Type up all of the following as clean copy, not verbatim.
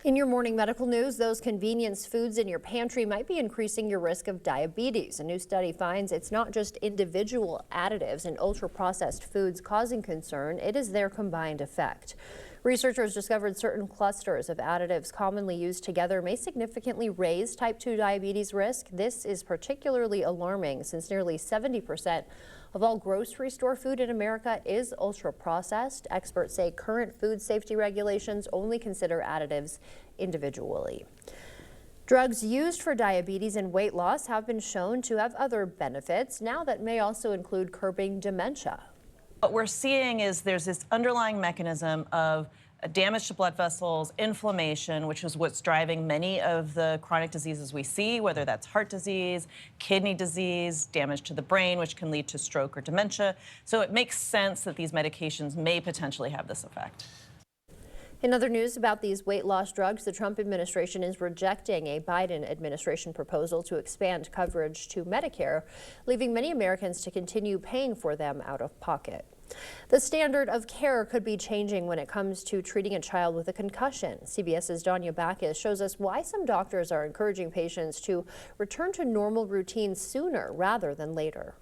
In your morning medical news, those convenience foods in your pantry might be increasing your risk of diabetes. A new study finds it's not just individual additives and ultra-processed foods causing concern, it is their combined effect. Researchers discovered certain clusters of additives commonly used together may significantly raise type 2 diabetes risk. This is particularly alarming since nearly 70% of all grocery store food in America is ultra-processed. Experts say current food safety regulations only consider additives individually. Drugs used for diabetes and weight loss have been shown to have other benefits. Now that may also include curbing dementia. What we're seeing is there's this underlying mechanism of damage to blood vessels, inflammation, which is what's driving many of the chronic diseases we see, whether that's heart disease, kidney disease, damage to the brain, which can lead to stroke or dementia. So it makes sense that these medications may potentially have this effect. In other news about these weight loss drugs, the Trump administration is rejecting a Biden administration proposal to expand coverage to Medicare, leaving many Americans to continue paying for them out of pocket. The standard of care could be changing when it comes to treating a child with a concussion. CBS's Danya Bacchus shows us why some doctors are encouraging patients to return to normal routines sooner rather than later.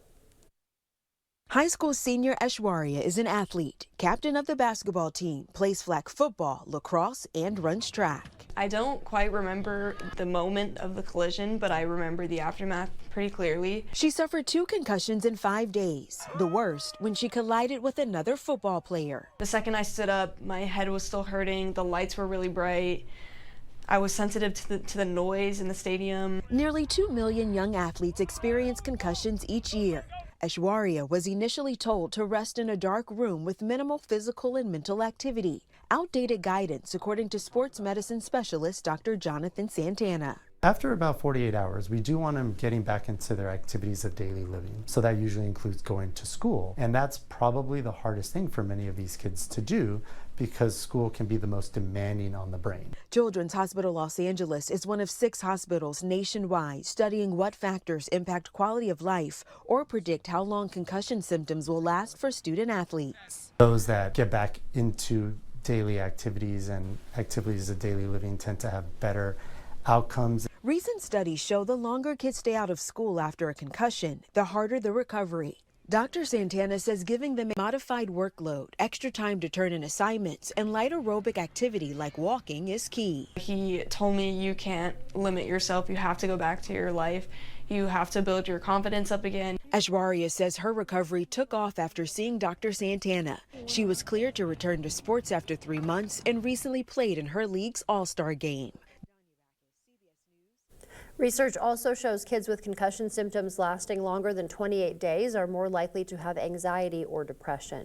High school senior Aishwarya is an athlete, captain of the basketball team, plays flag football, lacrosse, and runs track. I don't quite remember the moment of the collision, but I remember the aftermath pretty clearly. She suffered 2 concussions in 5 days, the worst when she collided with another football player. The second I stood up, my head was still hurting, the lights were really bright. I was sensitive to the noise in the stadium. Nearly 2 million young athletes experience concussions each year. Aishwarya was initially told to rest in a dark room with minimal physical and mental activity. Outdated guidance, according to sports medicine specialist Dr. Jonathan Santana. After about 48 hours, we do want them getting back into their activities of daily living. So that usually includes going to school. And that's probably the hardest thing for many of these kids to do because school can be the most demanding on the brain. Children's Hospital Los Angeles is one of 6 hospitals nationwide studying what factors impact quality of life or predict how long concussion symptoms will last for student athletes. Those that get back into daily activities and activities of daily living tend to have better outcomes. Recent studies show the longer kids stay out of school after a concussion, the harder the recovery. Dr. Santana says giving them a modified workload, extra time to turn in assignments, and light aerobic activity like walking is key. He told me you can't limit yourself, you have to go back to your life, you have to build your confidence up again. Aishwarya says her recovery took off after seeing Dr. Santana. She was cleared to return to sports after 3 months and recently played in her league's All-Star game. Research also shows kids with concussion symptoms lasting longer than 28 days are more likely to have anxiety or depression.